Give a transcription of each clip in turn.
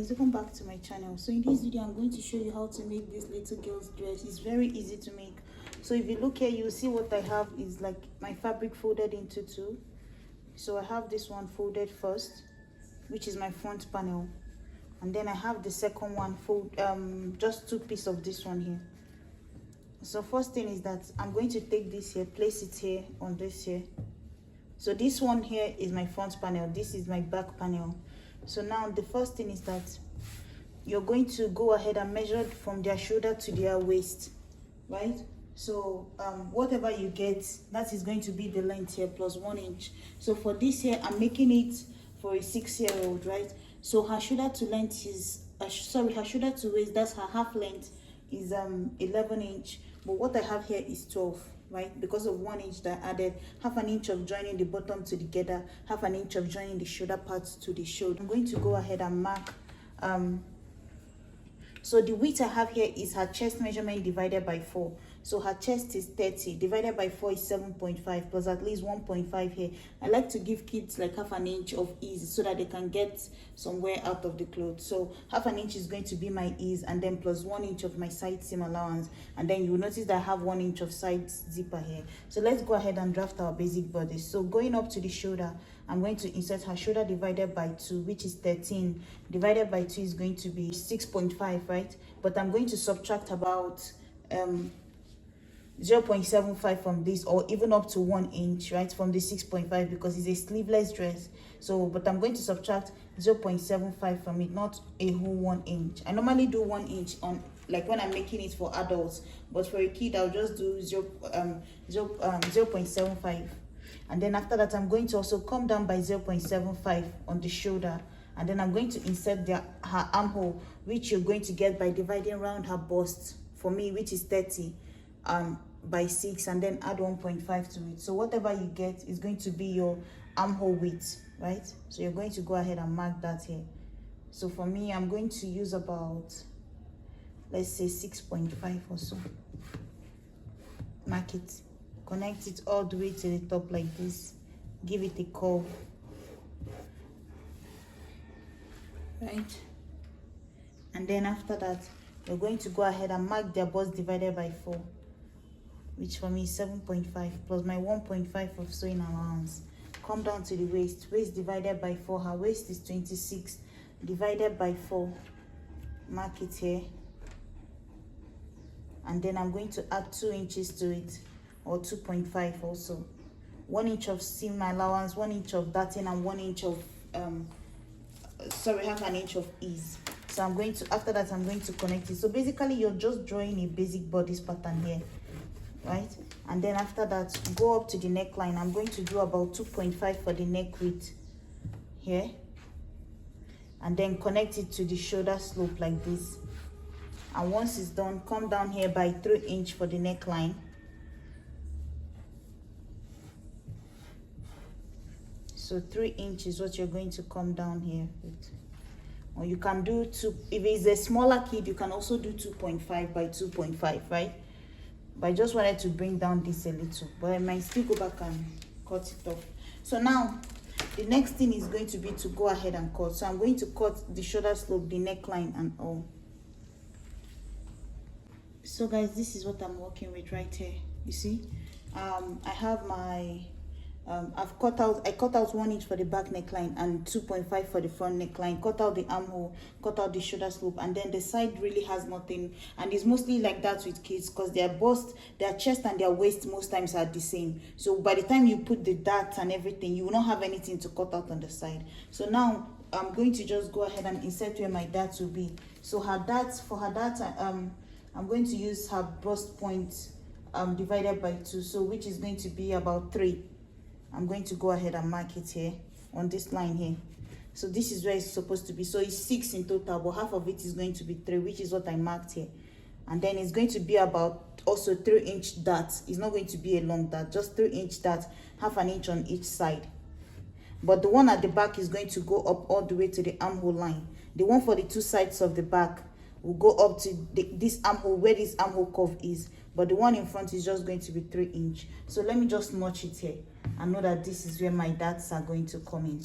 guys, welcome back to my channel. So in this video I'm going to show you how to make this little girl's dress. It's very easy to make. So if you look here, you'll see what I have is like my fabric folded into two. So I have this one folded first, which is my front panel, and then I have the second one just two pieces of this one here. So first thing is that I'm going to take this here, place it here on this here. So this one here is my front panel, this is my back panel. So now the first thing is that you're going to go ahead and measure from their shoulder to their waist, right? So whatever you get, that is going to be the length here plus 1 inch. So for this here, I'm making it for a 6-year-old, right? So her shoulder to length is her shoulder to waist, that's her half length, is 11 inch, but what I have here is 12, right? Because of 1 inch that I added, half an inch of joining the bottom to the gather, half an inch of joining the shoulder parts to the shoulder. I'm going to go ahead and mark so the width I have here is her chest measurement divided by 4. So her chest is 30, divided by 4 is 7.5, plus at least 1.5 here. I like to give kids like half an inch of ease so that they can get somewhere out of the clothes. So half an inch is going to be my ease, and then plus 1 inch of my side seam allowance. And then you'll notice that I have 1 inch of side zipper here. So let's go ahead and draft our basic bodice. So going up to the shoulder, I'm going to insert her shoulder divided by 2, which is 13. Divided by 2 is going to be 6.5, right? But I'm going to subtract about 0.75 from this, or even up to 1 inch, right, from the 6.5, because it's a sleeveless dress. So but I'm going to subtract 0.75 from it, not a whole 1 inch. I normally do 1 inch on like when I'm making it for adults, but for a kid I'll just do 0.75. And then after that, I'm going to also come down by 0.75 on the shoulder, and then I'm going to insert her armhole, which you're going to get by dividing around her bust, for me, which is 30 by 6, and then add 1.5 to it. So whatever you get is going to be your armhole width, right? So you're going to go ahead and mark that here. So for me, I'm going to use about, let's say 6.5 or so. Mark it, connect it all the way to the top like this, give it a curve, right? And then after that, you're going to go ahead and mark their bust divided by 4, which for me is 7.5, plus my 1.5 of sewing allowance. Come down to the waist, waist divided by 4, her waist is 26, divided by 4, mark it here. And then I'm going to add 2 inches to it, or 2.5 also. 1 inch of seam allowance, 1 inch of darting, and 1 inch of half an inch of ease. So I'm going to, after that, I'm going to connect it. So basically you're just drawing a basic bodice pattern here, right? And then after that, go up to the neckline. I'm going to do about 2.5 for the neck width here, and then connect it to the shoulder slope like this. And once it's done, come down here by 3 inch for the neckline. So 3 inches is what you're going to come down here with. Or you can do 2, if it's a smaller kid, you can also do 2.5 by 2.5, right? But I just wanted to bring down this a little, but I might still go back and cut it off. So now the next thing is going to be to go ahead and cut. So I'm going to cut the shoulder slope, the neckline, and all. So guys, this is what I'm working with right here. You see, I have my I cut out 1 inch for the back neckline and 2.5 for the front neckline. Cut out the armhole, cut out the shoulder slope, and then the side really has nothing. And it's mostly like that with kids, because their bust, their chest, and their waist most times are the same. So by the time you put the darts and everything, you will not have anything to cut out on the side. So now I'm going to just go ahead and insert where my darts will be. So her darts, for her darts, I'm going to use her bust point divided by 2, so which is going to be about 3. I'm going to go ahead and mark it here on this line here. So this is where it's supposed to be. So it's 6 in total, but half of it is going to be 3, which is what I marked here. And then it's going to be about also 3 inch darts. It's not going to be a long dart, just 3 inch darts, half an inch on each side. But the one at the back is going to go up all the way to the armhole line. The one for the 2 sides of the back will go up to this armhole, where this armhole curve is. But the one in front is just going to be 3 inch. So let me just notch it here and know that this is where my darts are going to come in.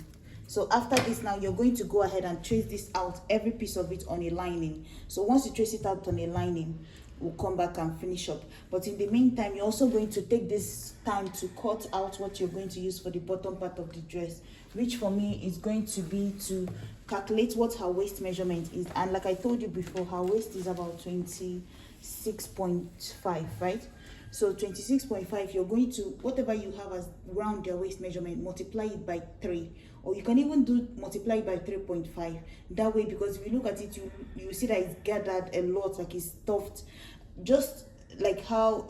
So after this, now you're going to go ahead and trace this out, every piece of it on a lining. So once you trace it out on a lining, we'll come back and finish up. But in the meantime, you're also going to take this time to cut out what you're going to use for the bottom part of the dress, which for me is going to be to calculate what her waist measurement is. And like I told you before, her waist is about 26.5, right? So 26.5, you're going to, whatever you have as round their waist measurement, multiply it by 3, or you can even do multiply it by 3.5. That way, because if you look at it, you see that it's gathered a lot, like it's stuffed, just like how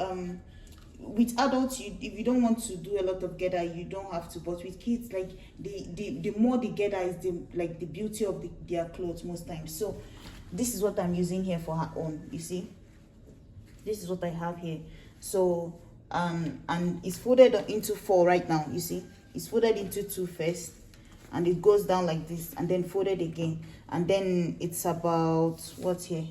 with adults, if you don't want to do a lot of gather, you don't have to. But with kids, like the more the gather is, the beauty of their clothes most times. So this is what I'm using here for her own. You see, this is what I have here. So and it's folded into 4 right now. You see, it's folded into 2 first, and it goes down like this, and then folded again, and then it's about what's here,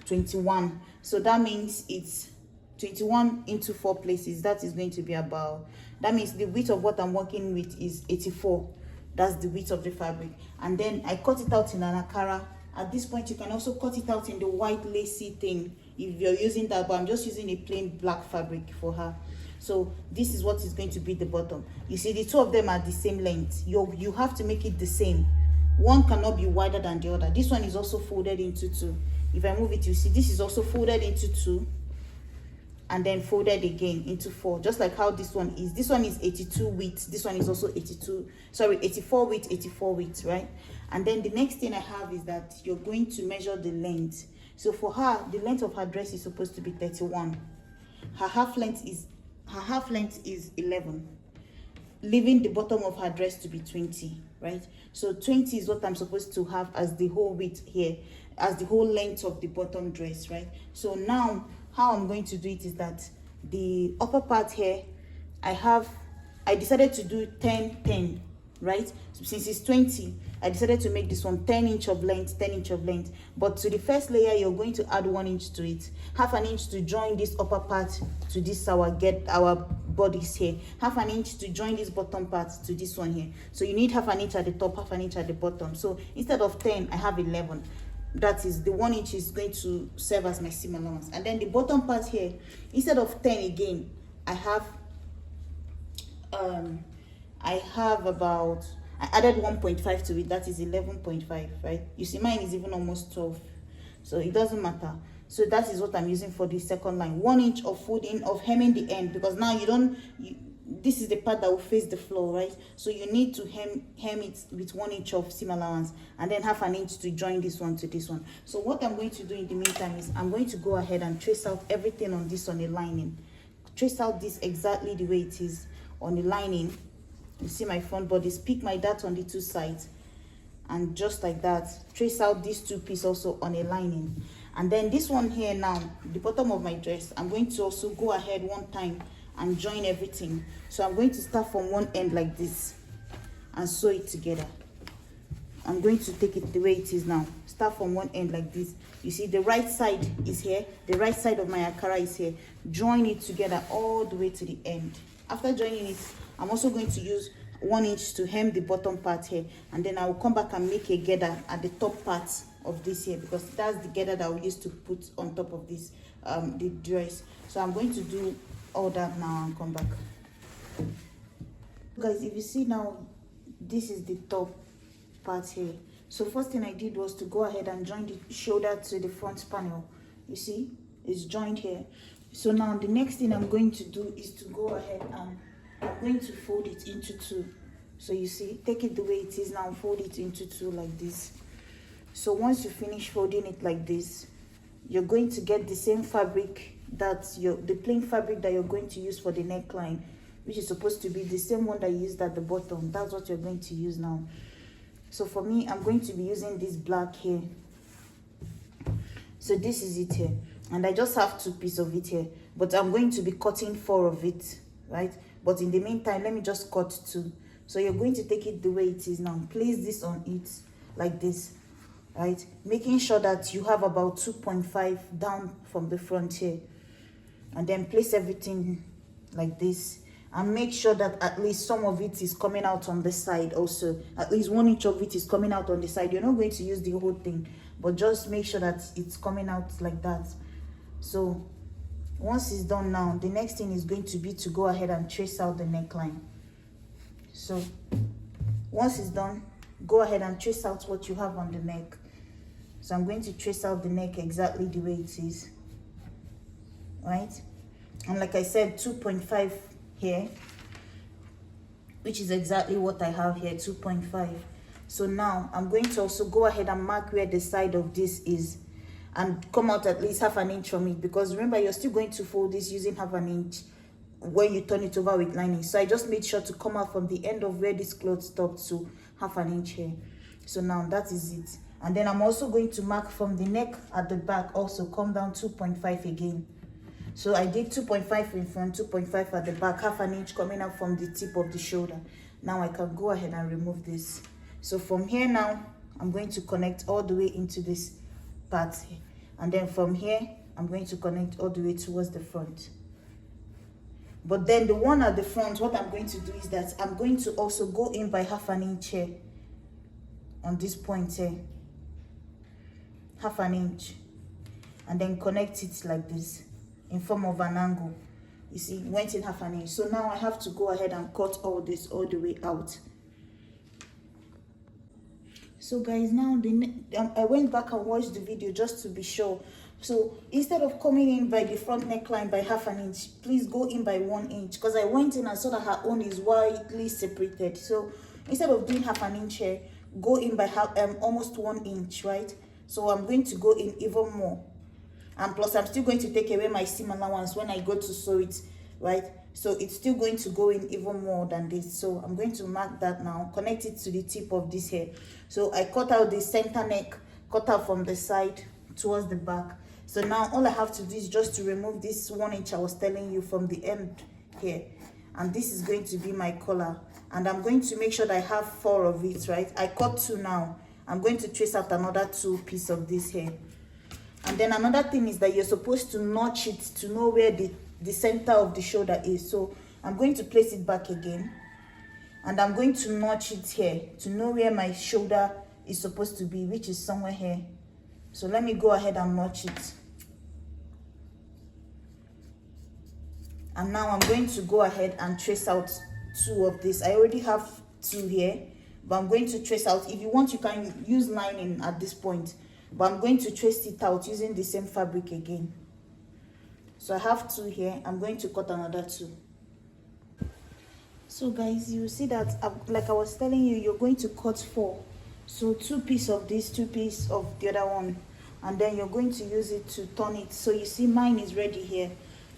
21. So that means it's 21 into 4 places. That is going to be about, that means the width of what I'm working with is 84. That's the width of the fabric. And then I cut it out in an akara. At this point, you can also cut it out in the white lacy thing if you're using that, but I'm just using a plain black fabric for her. So this is what is going to be the bottom. You see, the 2 of them are the same length. You have to make it the same. One cannot be wider than the other. This one is also folded into 2. If I move it, you see this is also folded into 2, and then folded again into 4, just like how this one is. This one is 82 width. This one is also 84 width, 84 width, right? And then the next thing I have is that you're going to measure the length. So for her, the length of her dress is supposed to be 31. Her half length is 11, leaving the bottom of her dress to be 20, right? So 20 is what I'm supposed to have as the whole width here, as the whole length of the bottom dress, right? So now how I'm going to do it is that the upper part here, I decided to do 10, right? So since it's 20, I decided to make this one 10 inch of length, 10 inch of length. But to the first layer, you're going to add 1 inch to it, half an inch to join this upper part to this our bodice here, half an inch to join this bottom part to this one here. So you need half an inch at the top, half an inch at the bottom. So instead of 10, I have 11. That is, the 1 inch is going to serve as my seam allowance. And then the bottom part here, instead of 10 again, I added 1.5 to it. That is 11.5, right? You see, mine is even almost 12, so it doesn't matter. So that is what I'm using for the second line. 1 inch of folding, of hemming the end, because now this is the part that will face the floor, right? So you need to hem it with 1 inch of seam allowance, and then half an inch to join this one to this one. So what I'm going to do in the meantime is I'm going to go ahead and trace out everything on this on a lining. Trace out this exactly the way it is on the lining. You see my front bodice, pick my dart on the 2 sides, and just like that, trace out these 2 pieces also on a lining. And then this one here now, the bottom of my dress, I'm going to also go ahead one time and join everything. So I'm going to start from one end like this and sew it together. I'm going to take it the way it is now. Start from one end like this. You see the right side is here, the right side of my akara is here. Join it together all the way to the end. After joining it, I'm also going to use 1 inch to hem the bottom part here, and then I will come back and make a gather at the top part of this here, because that's the gather that we used to put on top of this the dress. So I'm going to do all that now and come back. Guys, if you see now, this is the top part here. So first thing I did was to go ahead and join the shoulder to the front panel. You see, it's joined here. So now the next thing I'm going to do is to go ahead and I'm going to fold it into 2. So you see, take it the way it is now, fold it into 2 like this. So once you finish folding it like this, you're going to get the same fabric, the plain fabric that you're going to use for the neckline, which is supposed to be the same one that you used at the bottom. That's what you're going to use now. So for me, I'm going to be using this black here. So this is it here, and I just have 2 pieces of it here, but I'm going to be cutting 4 of it, right? But in the meantime, let me just cut 2. So you're going to take it the way it is now, place this on it like this, right? Making sure that you have about 2.5 down from the front here, and then place everything like this, and make sure that at least some of it is coming out on the side also. At least 1 inch of it is coming out on the side. You're not going to use the whole thing, but just make sure that it's coming out like that. So once it's done, now the next thing is going to be to go ahead and trace out the neckline. So once it's done, go ahead and trace out what you have on the neck. So I'm going to trace out the neck exactly the way it is, right? And like I said, 2.5 here, which is exactly what I have here, 2.5. So now I'm going to also go ahead and mark where the side of this is and come out at least 1/2 inch from it, because remember, you're still going to fold this using 1/2 inch when you turn it over with lining. So I just made sure to come out from the end of where this cloth stopped to 1/2 inch here. So now that is it. And then I'm also going to mark from the neck at the back, also come down 2.5 again. So I did 2.5 in front, 2.5 at the back, 1/2 inch coming out from the tip of the shoulder. Now I can go ahead and remove this. So from here now, I'm going to connect all the way into this part here. And then from here, I'm going to connect all the way towards the front. But then the one at the front, what I'm going to do is that I'm going to also go in by 1/2 inch here on this point here, 1/2 inch, and then connect it like this in form of an angle. You see, went in 1/2 inch. So now I have to go ahead and cut all this all the way out. So guys, now I went back and watched the video just to be sure. So instead of coming in by the front neckline by 1/2 inch, please go in by 1 inch, because I went in and saw that her own is widely separated. So instead of doing 1/2 inch here, go in by almost 1 inch, right? So I'm going to go in even more, and plus I'm still going to take away my seam allowance when I go to sew it, right? So it's still going to go in even more than this. So I'm going to mark that now, connect it to the tip of this hair. So I cut out the center neck, cut out from the side towards the back. So now all I have to do is just to remove this 1 inch I was telling you from the end here, and this is going to be my collar. And I'm going to make sure that I have 4 of it, right? I cut 2 now. I'm going to trace out another 2 pieces of this hair. And then another thing is that you're supposed to notch it to know where the center of the shoulder is. So I'm going to place it back again, and I'm going to notch it here to know where my shoulder is supposed to be, which is somewhere here. So let me go ahead and notch it. And now I'm going to go ahead and trace out 2 of this. I already have 2 here, but I'm going to trace out. If you want, you can use lining at this point, but I'm going to trace it out using the same fabric again. So I have 2 here. I'm going to cut another 2. So guys, you see that like I was telling you, you're going to cut 4. So 2 pieces of this, 2 pieces of the other one, and then you're going to use it to turn it. So you see mine is ready here.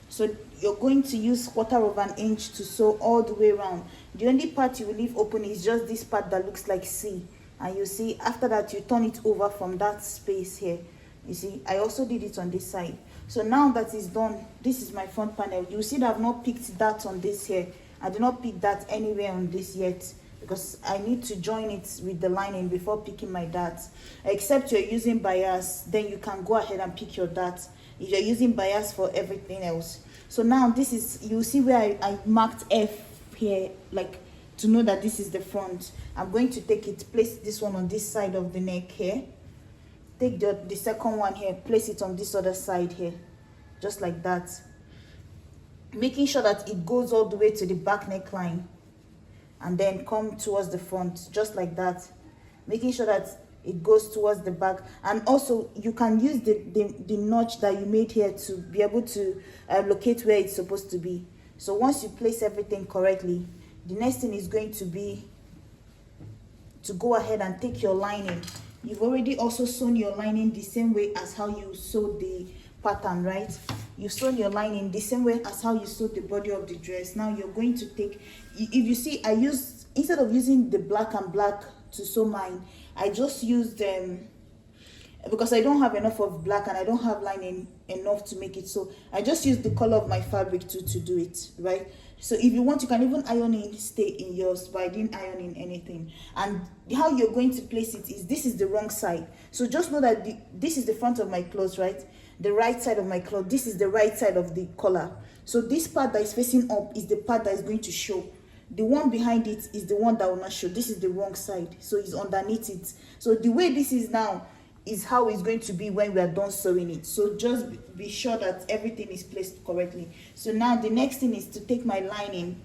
So you're going to use 1/4 inch to sew all the way around. The only part you will leave open is just this part that looks like C. And you see, after that, you turn it over from that space here. You see, I also did it on this side. So now that is done, this is my front panel. You see that I've not picked that on this here. I did not pick that anywhere on this yet, because I need to join it with the lining before picking my darts. Except you're using bias, then you can go ahead and pick your darts if you're using bias for everything else. So now this is, you see where I marked F here, like to know that this is the front. I'm going to take it, place this one on this side of the neck here. Take the second one here, place it on this other side here, just like that. Making sure that it goes all the way to the back neckline, and then come towards the front, just like that. Making sure that it goes towards the back. And also you can use the notch that you made here to be able to locate where it's supposed to be. So once you place everything correctly, the next thing is going to be to go ahead and take your lining. You've already also sewn your lining the same way as how you sewed the pattern, right? You've sewn your lining the same way as how you sewed the body of the dress. Now you're going to take, if you see, I used, instead of using the black and black to sew mine, I just used them because I don't have enough of black and I don't have lining enough to make it. So I just used the color of my fabric to do it, right? So if you want, you can even iron in, stay in yours, but I didn't iron in anything. And how you're going to place it is, this is the wrong side. So just know that this is the front of my clothes, right? the right side of my cloth. This is the right side of the collar. So this part that is facing up is the part that is going to show. The one behind it is the one that will not show. This is the wrong side, so it's underneath it. So the way this is now is how it's going to be when we are done sewing it. So just be sure that everything is placed correctly. So now the next thing is to take my lining,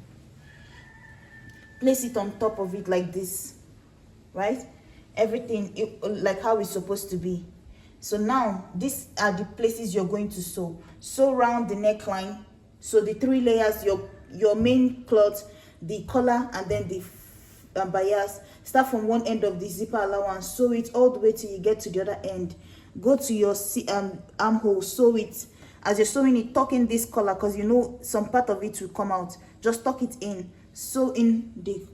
place it on top of it like this, right? Everything like how it's supposed to be. So now these are the places you're going to sew. Sew around the neckline. So the 3 layers, your main cloth, the collar, and then the bias. Start from one end of the zipper allowance, sew it all the way till you get to the other end. Go to your armhole, sew it. As you're sewing it, tuck in this collar, because you know some part of it will come out. Just tuck it in, sew in the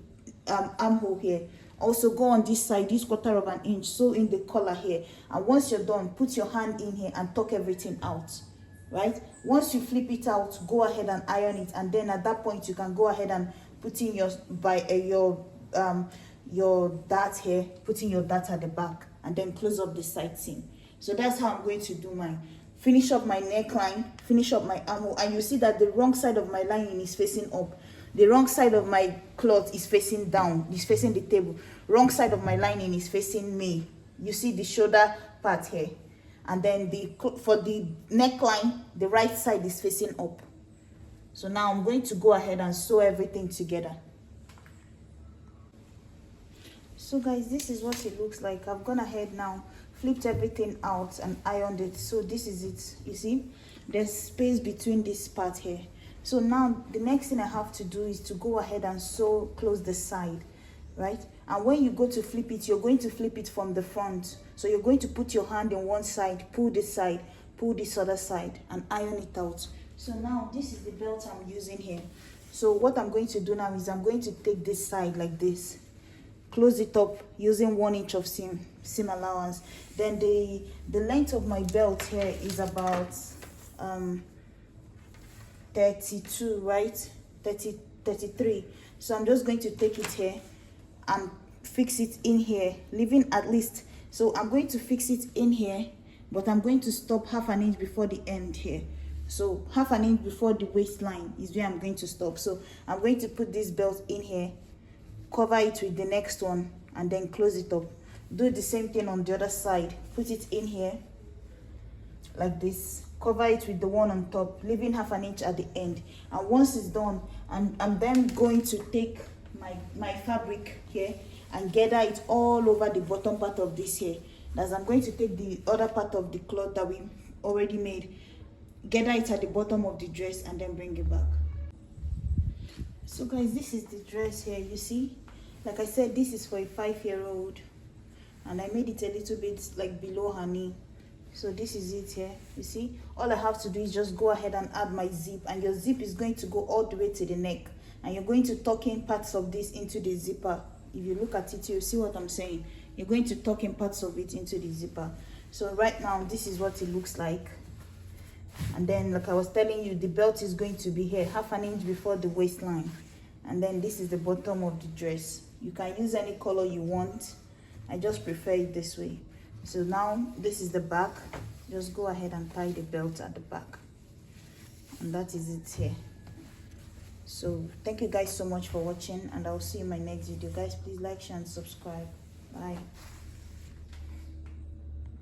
armhole here. Also go on this side, this 1/4 of an inch, sew in the collar here. And once you're done, put your hand in here and tuck everything out, right? Once you flip it out, go ahead and iron it, and then at that point you can go ahead and put in your dart here, putting your dart at the back, and then close up the side seam. So that's how I'm going to do mine. Finish up my neckline, finish up my armhole, and you see that the wrong side of my lining is facing up. The wrong side of my cloth is facing down, is facing the table. Wrong side of my lining is facing me. You see the shoulder part here. And then for the neckline, the right side is facing up. So now I'm going to go ahead and sew everything together. So guys, this is what it looks like. I've gone ahead now, flipped everything out and ironed it. So this is it. You see, there's space between this part here. So now the next thing I have to do is to go ahead and sew close the side, right? And when you go to flip it, you're going to flip it from the front. So you're going to put your hand in one side, pull this side, pull this other side, and iron it out. So now this is the belt I'm using here. So what I'm going to do now is I'm going to take this side like this, close it up using 1 inch of seam allowance. Then the length of my belt here is about 32, right? 33. So I'm just going to take it here and fix it in here, leaving at least, so I'm going to fix it in here, but I'm going to stop 1/2 inch before the end here. So 1/2 inch before the waistline is where I'm going to stop. So I'm going to put this belt in here, cover it with the next one, and then close it up. Do the same thing on the other side. Put it in here like this, cover it with the one on top, leaving 1/2 inch at the end. And once it's done, I'm then going to take my fabric here and gather it all over the bottom part of this here. As I'm going to take the other part of the cloth that we already made, gather it at the bottom of the dress, and then bring it back. So guys, this is the dress here. You see, like I said, this is for a 5-year-old, and I made it a little bit like below her knee. So this is it here. You see, all I have to do is just go ahead and add my zip, and your zip is going to go all the way to the neck, and you're going to tuck in parts of this into the zipper. If you look at it, you'll see what I'm saying. You're going to tuck in parts of it into the zipper. So right now, this is what it looks like. And then, like I was telling you, the belt is going to be here 1/2 inch before the waistline. And then this is the bottom of the dress. You can use any color you want. I just prefer it this way. So now this is the back. Just go ahead and tie the belt at the back. And that is it here. So thank you guys so much for watching, and I'll see you in my next video. Guys, please like, share, and subscribe. Bye.